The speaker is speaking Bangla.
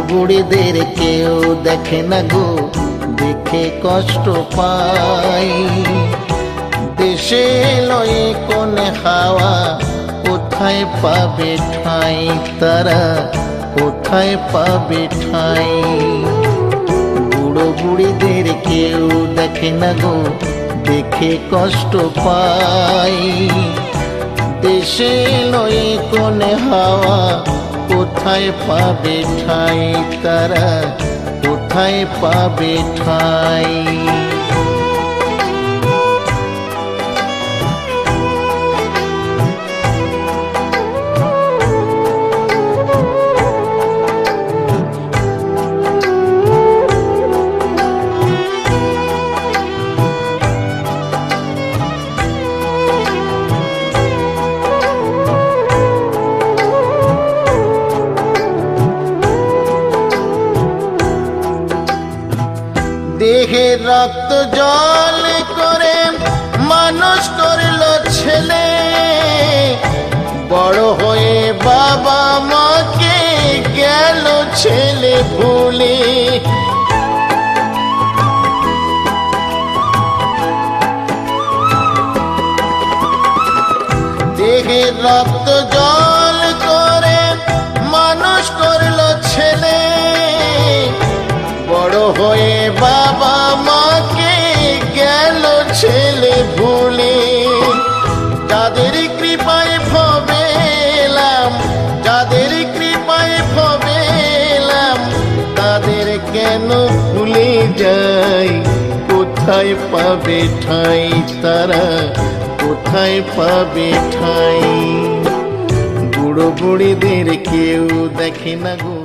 বুড়িদের কেউ দেখে না গো, দেখে কষ্ট পাই। দেশে লয়ে কোনে হাওয়া, কোথায় পাবে ঠাঁই তারা, কোথায় পাবে ঠাঁই। বুড়ো বুড়িদের কেউ দেখে না গো, দেখে কষ্ট পাই। দেশে লয়ে কোনে হাওয়া, কোথায় পাবে ঠাঁই তারা, কোথায় পাবে ঠাঁই। দেহে রক্ত জল করে মানুষ করল ছেলে, বড় হয়ে বাবা মাকে গেল ছেলে ভুলে। দেহে রক্ত জল করে মানুষ করল ছেলে, বড় হয়ে বাবা মাকে গেল ছেলে ভুলে। যাদের কৃপায় ভবেলাম, যাদের কৃপায় ভবেলাম, তাদের কেন ভুলে যাই, কোথায় পাবে ঠাঁই তারা, কোথায় পাবে ঠাঁই। বুড়ো বুড়িদের কেউ দেখে না গো,